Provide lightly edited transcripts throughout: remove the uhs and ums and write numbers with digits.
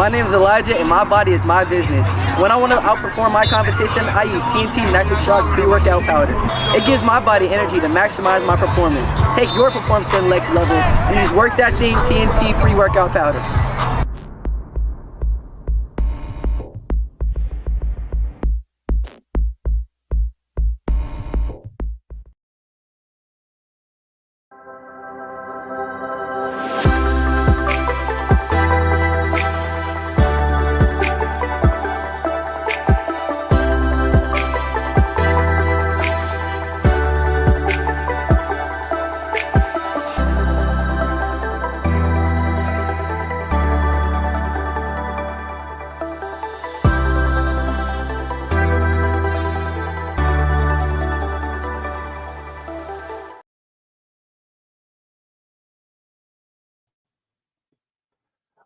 My name is Elijah, and my body is my business. When I want to outperform my competition, I use TNT Nitric Shock pre-workout powder. It gives my body energy to maximize my performance. Take your performance to the next level and use Work That Thing TNT pre-workout powder.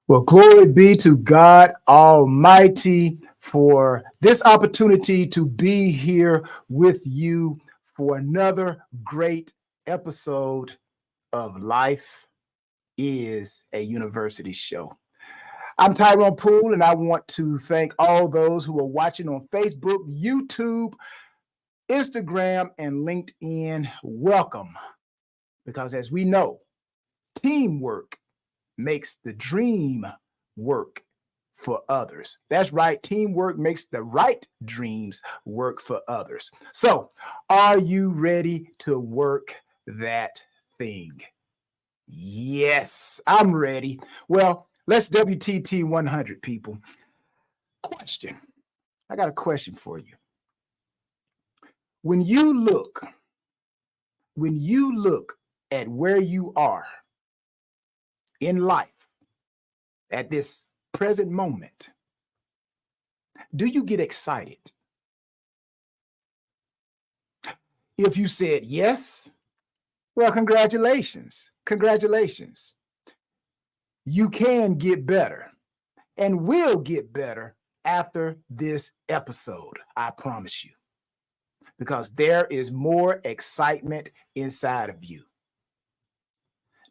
Well, glory be to God Almighty for this opportunity to be here with you for another great episode of Life is a University Show. I'm Tyrone Poole, and I want to thank all those who are watching on Facebook, YouTube, Instagram, and LinkedIn. Welcome, because as we know, teamwork makes the dream work for others. That's right. Teamwork makes the right dreams work for others. So, are you ready to work that thing? Yes, I'm ready. Well, let's WTT 100, people. Question. I got a question for you. When you look at where you are in life, at this present moment, do you get excited? If you said yes, well, congratulations. Congratulations. You can get better and will get better after this episode, I promise you, because there is more excitement inside of you.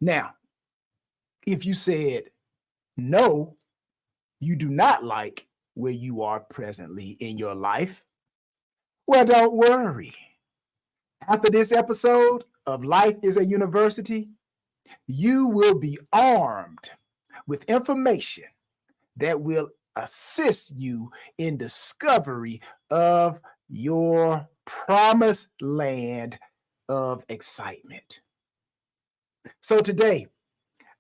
Now, if you said no, you do not like where you are presently in your life, well, don't worry. After this episode of Life is a University, you will be armed with information that will assist you in discovery of your promised land of excitement. So today,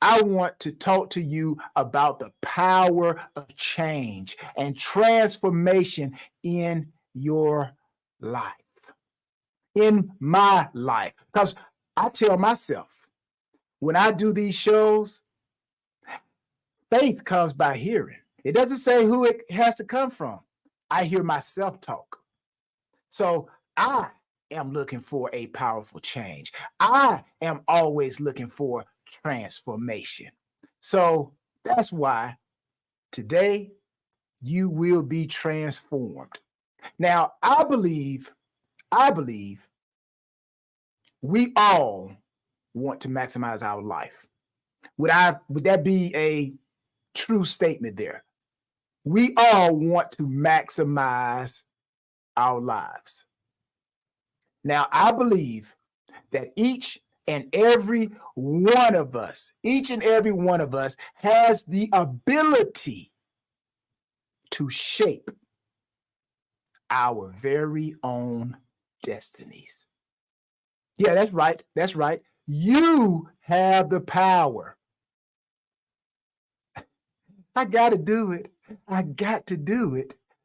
I want to talk to you about the power of change and transformation in your life, in my life. Because I tell myself, when I do these shows, faith comes by hearing. It doesn't say who it has to come from. I hear myself talk. So I am looking for a powerful change. I am always looking for transformation. So that's why today you will be transformed. Now, I believe we all want to maximize our life. Would that be a true statement there? We all want to maximize our lives. Now, I believe that each and every one of us has the ability to shape our very own destinies. Yeah, that's right. That's right. You have the power. I got to do it.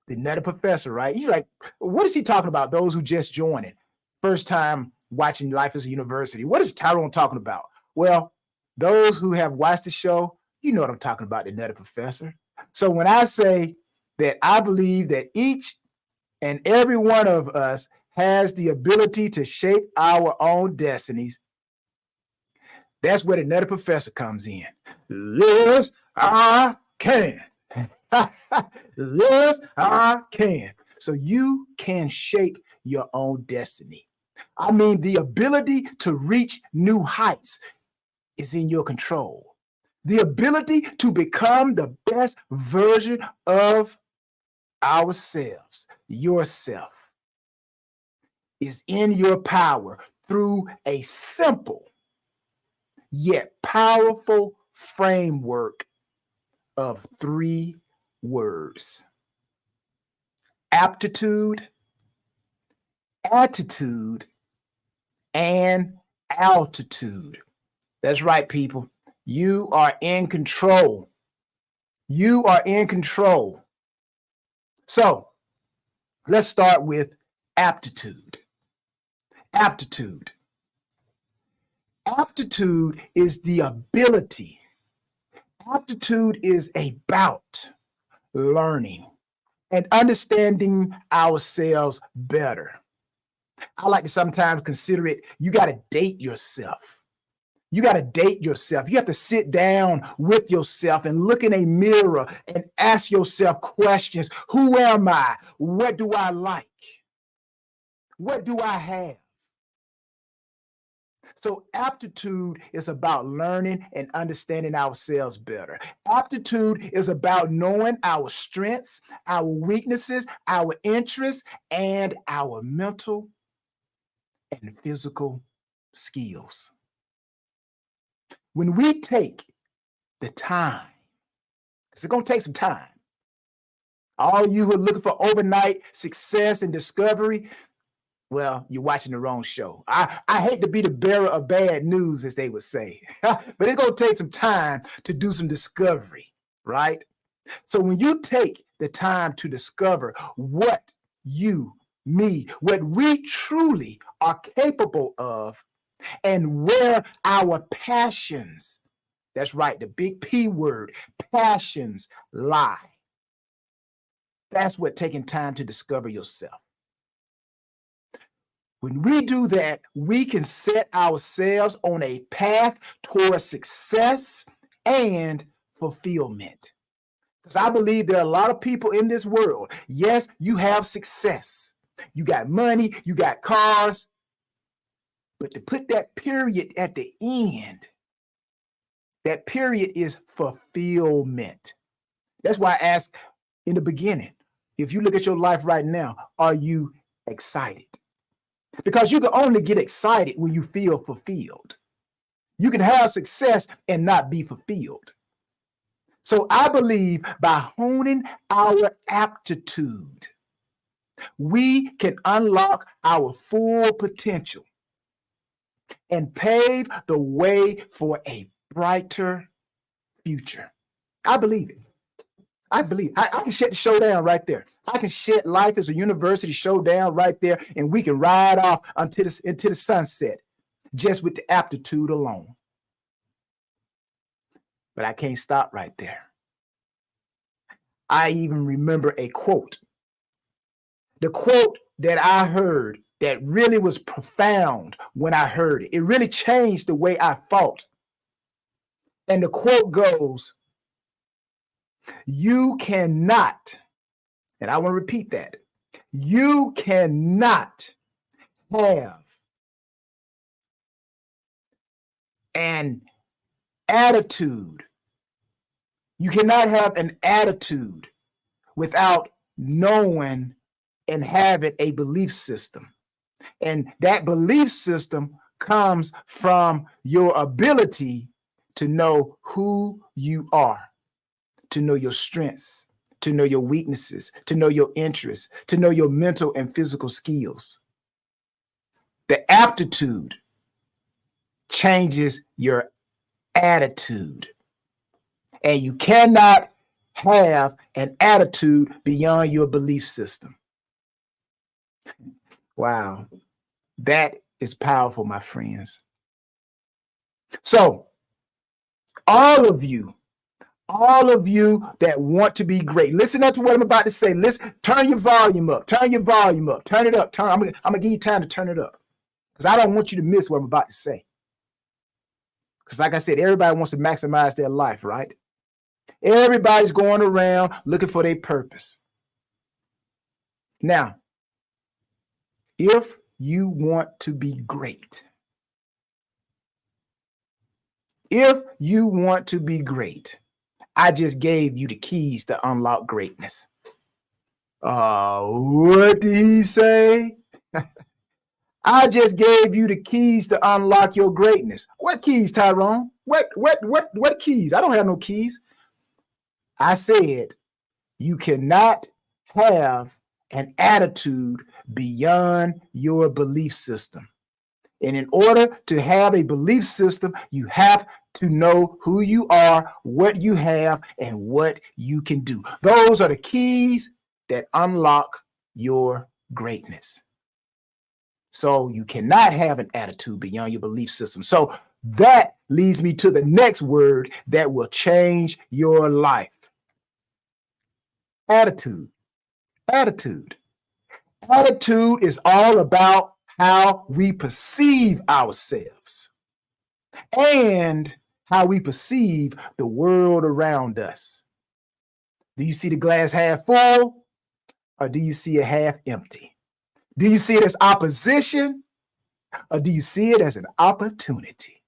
The Nutty Professor, right? You're like, what is he talking about? Those who just joining, first time watching Life is a University. What is Tyrone talking about? Well, those who have watched the show, you know what I'm talking about, the Nutty Professor. So when I say that I believe that each and every one of us has the ability to shape our own destinies, that's where the Nutty Professor comes in. Yes, I can. Yes, I can. So you can shape your own destiny. I mean, the ability to reach new heights is in your control. The ability to become the best version of ourselves, yourself, is in your power through a simple yet powerful framework of 3 words: aptitude, attitude, and altitude. That's right, people. You are in control. You are in control. So let's start with aptitude. Aptitude. Aptitude is the ability. Aptitude is about learning and understanding ourselves better. I like to sometimes consider it, you got to date yourself. You got to date yourself. You have to sit down with yourself and look in a mirror and ask yourself questions. Who am I? What do I like? What do I have? So aptitude is about learning and understanding ourselves better. Aptitude is about knowing our strengths, our weaknesses, our interests, and our mental and physical skills. When we take the time, because it's going to take some time, all you who are looking for overnight success and discovery, well, you're watching the wrong show. I hate to be the bearer of bad news, as they would say, but it's going to take some time to do some discovery, right? So when you take the time to discover what what we truly are capable of, and where our passions, that's right, the big P word, passions lie. That's what taking time to discover yourself. When we do that, we can set ourselves on a path towards success and fulfillment. Because I believe there are a lot of people in this world. Yes, you have success. You got money, you got cars. But to put that period at the end, that period is fulfillment. That's why I asked in the beginning, if you look at your life right now, are you excited? Because you can only get excited when you feel fulfilled. You can have success and not be fulfilled. So I believe by honing our aptitude, we can unlock our full potential and pave the way for a brighter future. I believe it. I believe I can shut the show down right there. I can shut life as a university show down right there, and we can ride off into the sunset just with the aptitude alone. But I can't stop right there. I even remember a quote. The quote that I heard that really was profound when I heard it. It really changed the way I thought. And the quote goes, "You cannot," and I want to repeat that, "you cannot have an attitude. You cannot have an attitude without knowing and having a belief system. And that belief system comes from your ability to know who you are, to know your strengths, to know your weaknesses, to know your interests, to know your mental and physical skills. The aptitude changes your attitude. And you cannot have an attitude beyond your belief system." Wow. That is powerful, my friends. So, all of you that want to be great, listen up to what I'm about to say. Listen, turn your volume up, turn it up. I'm gonna give you time to turn it up, because I don't want you to miss what I'm about to say. Because like I said, everybody wants to maximize their life, right? Everybody's going around looking for their purpose. Now, if you want to be great, If you want to be great, I just gave you the keys to unlock greatness. What did he say? I just gave you the keys to unlock your greatness. What keys, Tyrone? What keys? I don't have no keys. I said you cannot have an attitude beyond your belief system. And in order to have a belief system, you have to know who you are, what you have, and what you can do. Those are the keys that unlock your greatness. So you cannot have an attitude beyond your belief system. So that leads me to the next word that will change your life. Attitude. Attitude. Attitude is all about how we perceive ourselves and how we perceive the world around us. Do you see the glass half full or do you see it half empty? Do you see it as opposition or do you see it as an opportunity?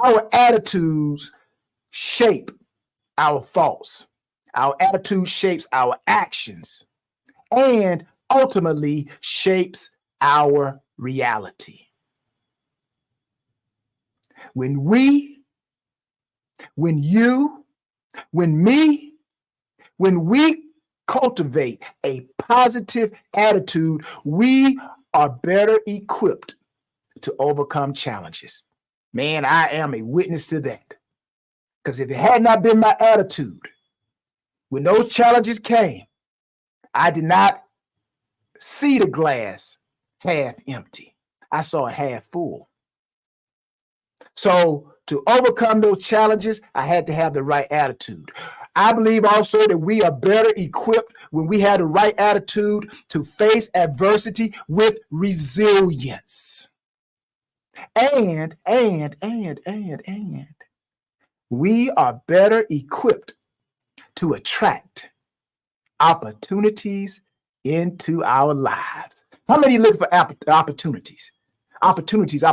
Our attitudes shape our thoughts. Our attitude shapes our actions and ultimately shapes our reality. When we, when you, when me, when we cultivate a positive attitude, we are better equipped to overcome challenges. Man, I am a witness to that. Because if it had not been my attitude, when those challenges came, I did not see the glass half empty. I saw it half full. So to overcome those challenges, I had to have the right attitude. I believe also that we are better equipped when we have the right attitude to face adversity with resilience. And we are better equipped to attract opportunities into our lives. How many look for opportunities? Opportunities.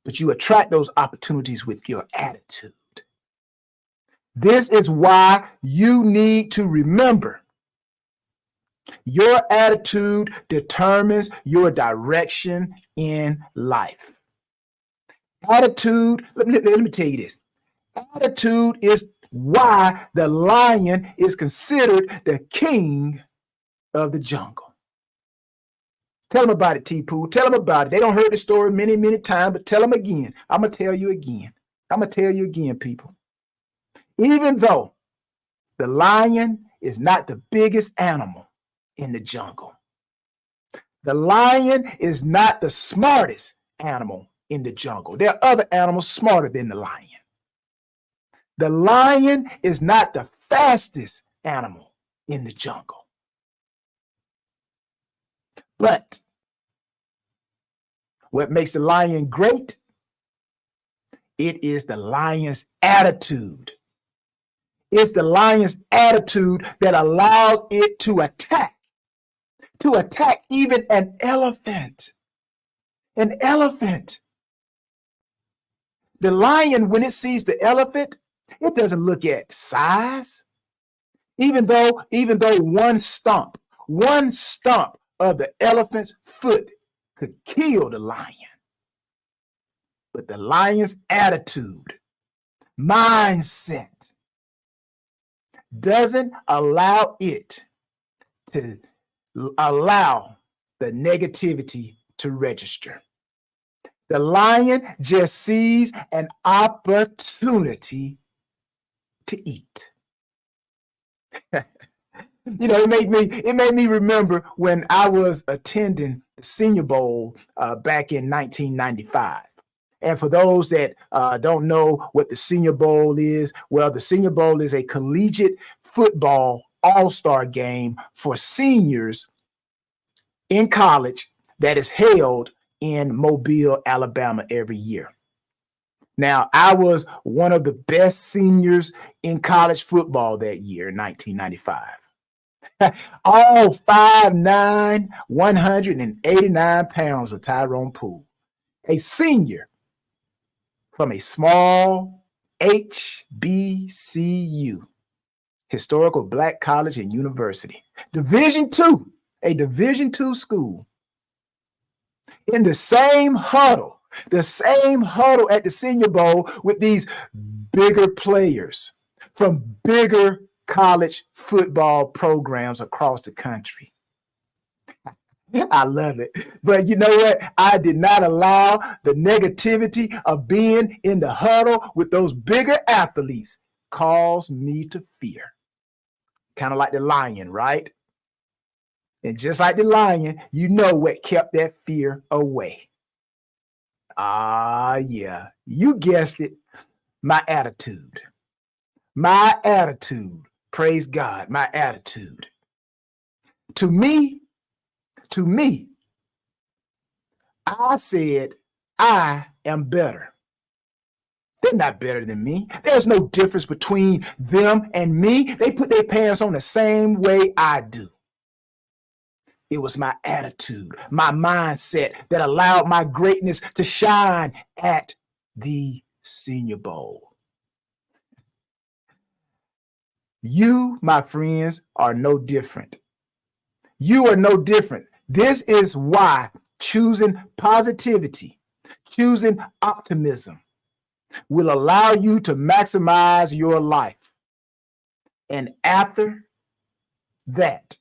But you attract those opportunities with your attitude. This is why you need to remember your attitude determines your direction in life. Attitude, let me tell you this. Attitude is why the lion is considered the king of the jungle. Tell them about it, T-Poo. Tell them about it. They don't heard the story many, many times, but tell them again. I'm going to tell you again, people. Even though the lion is not the biggest animal in the jungle, the lion is not the smartest animal in the jungle. There are other animals smarter than the lion. The lion is not the fastest animal in the jungle. But what makes the lion great? It is the lion's attitude. It's the lion's attitude that allows it to attack even an elephant. An elephant. The lion, when it sees the elephant, it doesn't look at size. Even though one stump of the elephant's foot could kill the lion. But the lion's attitude, mindset, doesn't allow it to allow the negativity to register. The lion just sees an opportunity to eat. You know, it made me remember when I was attending the Senior Bowl back in 1995. And for those that don't know what the Senior Bowl is, well, the Senior Bowl is a collegiate football all-star game for seniors in college that is held in Mobile, Alabama every year. Now, I was one of the best seniors in college football that year in 1995. All 5'9", 189 pounds of Tyrone Poole. a senior from a small HBCU, Historical Black College and University, Division II, a Division II school, in the same huddle at the Senior Bowl with these bigger players from bigger college football programs across the country. I love it. But you know what? I did not allow the negativity of being in the huddle with those bigger athletes cause me to fear. Kind of like the lion, right? And just like the lion, you know what kept that fear away. Yeah, you guessed it. My attitude. My attitude. Praise God, my attitude. To me, I said, I am better. They're not better than me. There's no difference between them and me. They put their pants on the same way I do. It was my attitude, my mindset that allowed my greatness to shine at the Senior Bowl. You, my friends, are no different. You are no different. This is why choosing positivity, choosing optimism will allow you to maximize your life. And after that,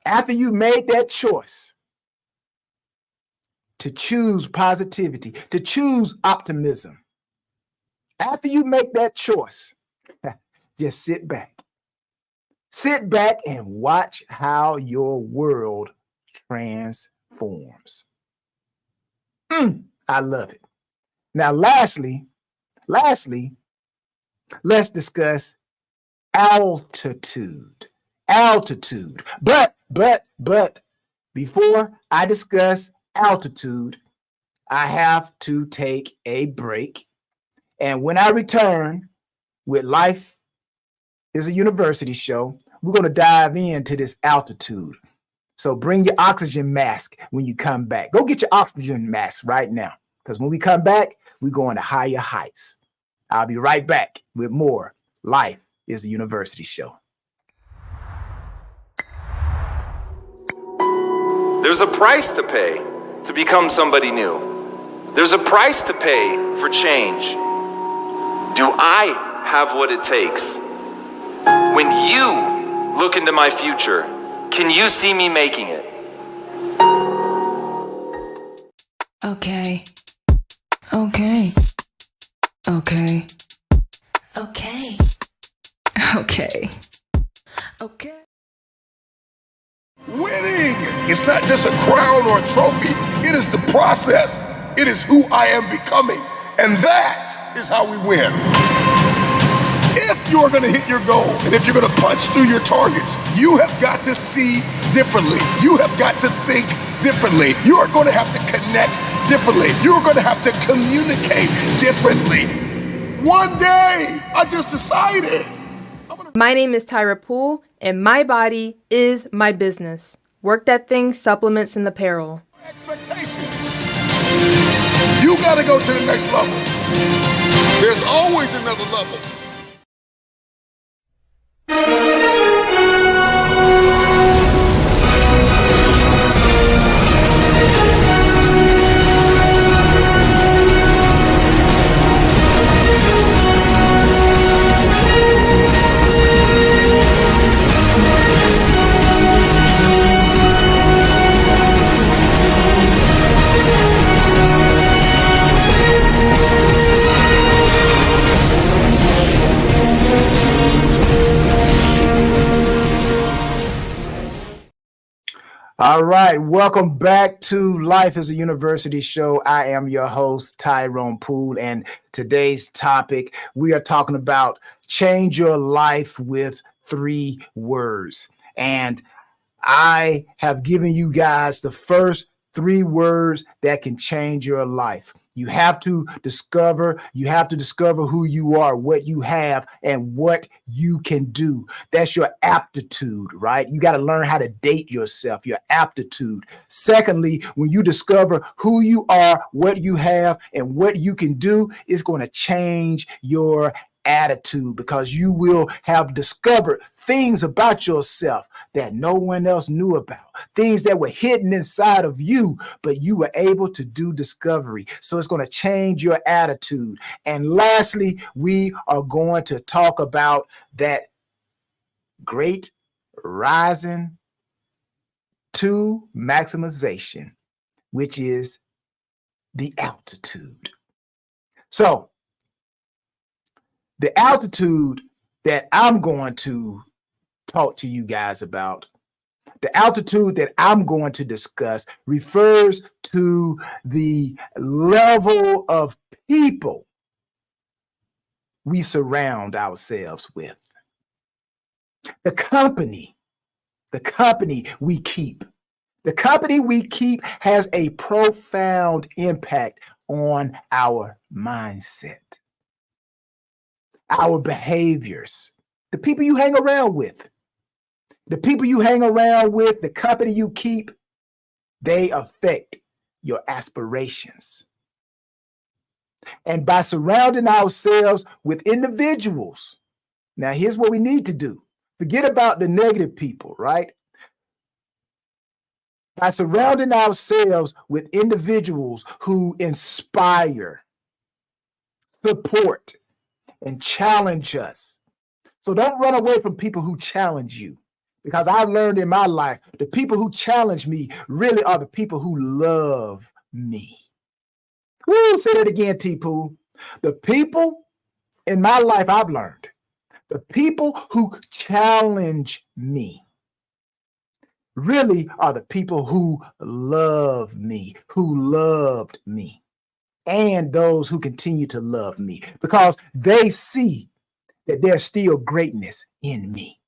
after you made that choice to choose positivity, to choose optimism, after you make that choice, just sit back. Sit back and watch how your world transforms. I love it. Now, lastly, let's discuss altitude. Altitude. But before I discuss altitude, I have to take a break. And when I return with Life is a University show, we're going to dive into this altitude. So bring your oxygen mask when you come back. Go get your oxygen mask right now, because when we come back, we're going to higher heights. I'll be right back with more Life is a University show. There's a price to pay to become somebody new. There's a price to pay for change. Do I have what it takes? When you look into my future, can you see me making it? Okay. Okay. Okay. Okay. Okay. Okay. Winning is not just a crown or a trophy. It is the process. It is who I am becoming. And that is how we win. If you're going to hit your goal and if you're going to punch through your targets, you have got to see differently. You have got to think differently. You are going to have to connect differently. You're going to have to communicate differently. One day, I just decided. My name is Tyra Poole, and my body is my business. Work That Thing Supplements and Apparel. Expectation. You got to go to the next level. There's always another level. All right, welcome back to Life is a University show. I am your host, Tyrone Poole, and today's topic, we are talking about change your life with 3 words. And I have given you guys the first 3 words that can change your life. You have to discover who you are, what you have, and what you can do. That's your aptitude, right? You got to learn how to date yourself, your aptitude. Secondly, when you discover who you are, what you have, and what you can do, it's going to change your attitude, because you will have discovered things about yourself that no one else knew about, things that were hidden inside of you, but you were able to do discovery. So it's going to change your attitude. And lastly, we are going to talk about that great rising to maximization, which is the altitude. So the altitude that I'm going to talk to you guys about, the altitude that I'm going to discuss, refers to the level of people we surround ourselves with. The company we keep. The company we keep has a profound impact on our mindset, our behaviors, the people you hang around with. The people you hang around with, the company you keep, they affect your aspirations. And by surrounding ourselves with individuals, now here's what we need to do. Forget about the negative people, right? By surrounding ourselves with individuals who inspire, support, and challenge us. So don't run away from people who challenge you, because I've learned in my life, the people who challenge me really are the people who love me. Woo, say that again, T-Poo. The people in my life, I've learned, the people who challenge me really are the people who love me, who loved me, and those who continue to love me, because they see that there's still greatness in me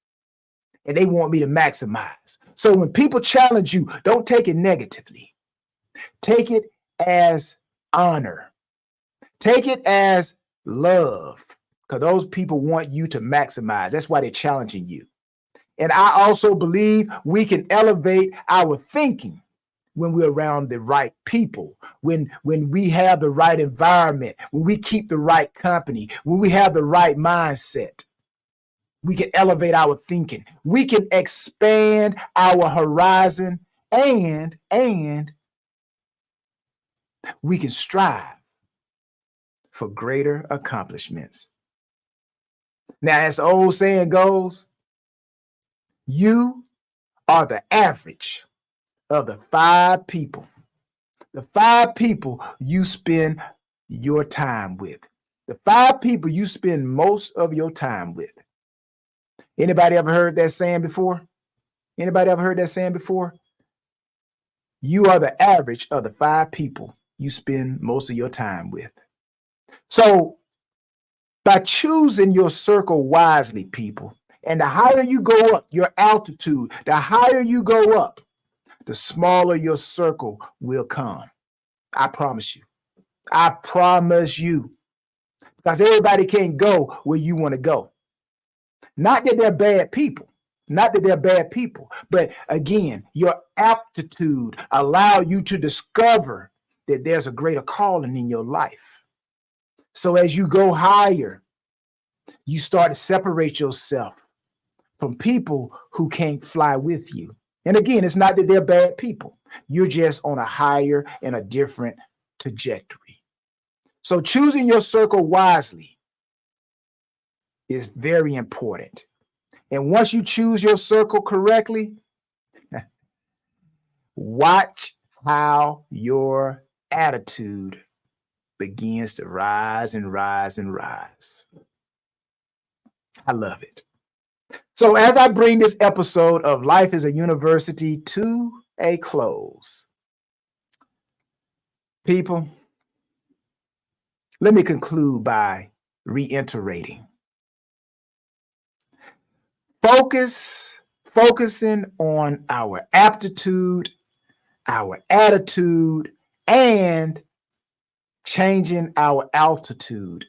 and they want me to maximize. So when people challenge you, don't take it negatively. Take it as honor. Take it as love, because those people want you to maximize. That's why they're challenging you. And I also believe we can elevate our thinking when we're around the right people, when we have the right environment, when we keep the right company, when we have the right mindset. We can elevate our thinking. We can expand our horizon, and we can strive for greater accomplishments. Now, as the old saying goes, you are the average of the 5 people you spend your time with, the 5 people you spend most of your time with. Anybody ever heard that saying before? Anybody ever heard that saying before? You are the average of the 5 people you spend most of your time with. So by choosing your circle wisely, people, and the higher you go up, your altitude, the higher you go up, the smaller your circle will come. I promise you. I promise you. Because everybody can't go where you want to go. Not that they're bad people. Not that they're bad people. But again, your aptitude allow you to discover that there's a greater calling in your life. So as you go higher, you start to separate yourself from people who can't fly with you. And again, it's not that they're bad people. You're just on a higher and a different trajectory. So choosing your circle wisely is very important. And once you choose your circle correctly, watch how your attitude begins to rise and rise and rise. I love it. So as I bring this episode of Life is a University to a close, people, let me conclude by reiterating. Focusing on our aptitude, our attitude, and changing our altitude.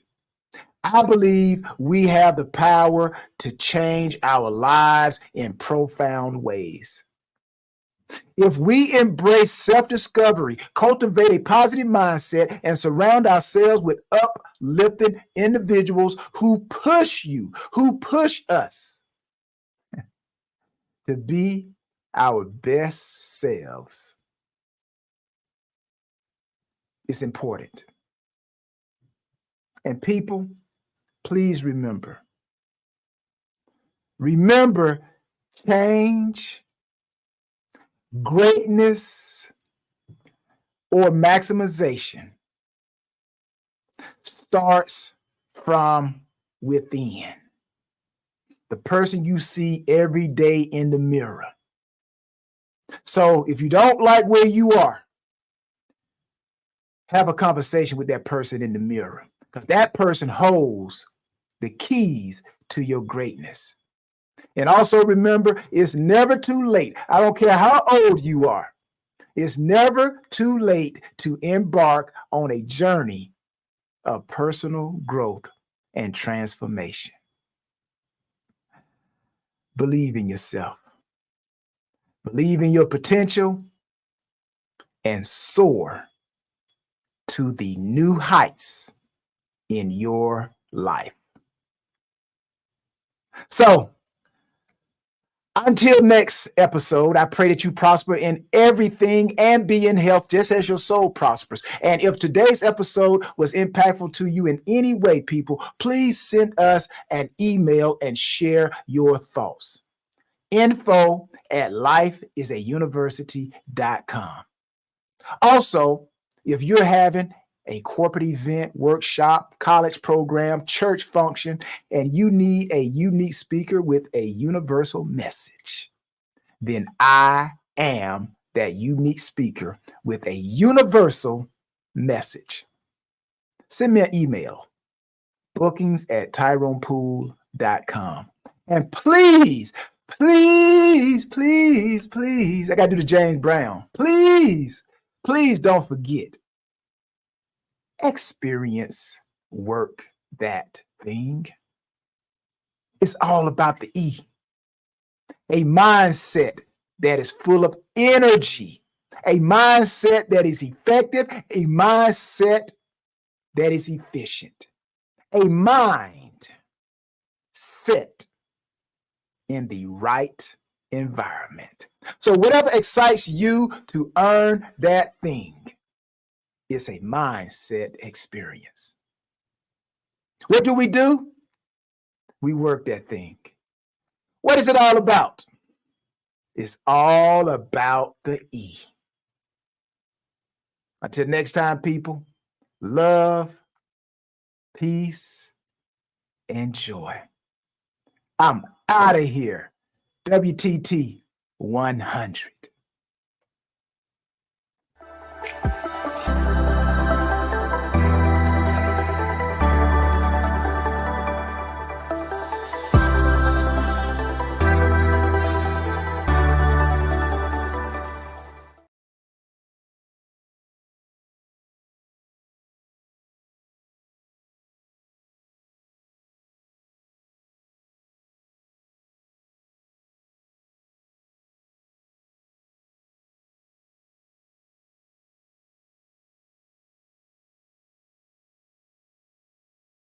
I believe we have the power to change our lives in profound ways. If we embrace self-discovery, cultivate a positive mindset, and surround ourselves with uplifting individuals who push us to be our best selves, it's important. And people, please remember, change, greatness, or maximization starts from within. The person you see every day in the mirror. So if you don't like where you are, have a conversation with that person in the mirror, because that person holds the keys to your greatness. And also remember, it's never too late. I don't care how old you are. It's never too late to embark on a journey of personal growth and transformation. Believe in yourself. Believe in your potential and soar to the new heights in your life. So, until next episode, I pray that you prosper in everything and be in health just as your soul prospers. And if today's episode was impactful to you in any way, people, please send us an email and share your thoughts. info@lifeisauniversity.com. Also, if you're having a corporate event, workshop, college program, church function, and you need a unique speaker with a universal message, then I am that unique speaker with a universal message. Send me an email, bookings@tyronepoole.com. And please, I got to do the James Brown. Please don't forget, experience, work that thing. It's all about the E. A mindset that is full of energy, a mindset that is effective, a mindset that is efficient, a mind set in the right environment. So whatever excites you to earn that thing, it's a mindset experience. What do? We work that thing. What is it all about? It's all about the E. Until next time, people, love, peace, and joy. I'm out of here. WTT 100.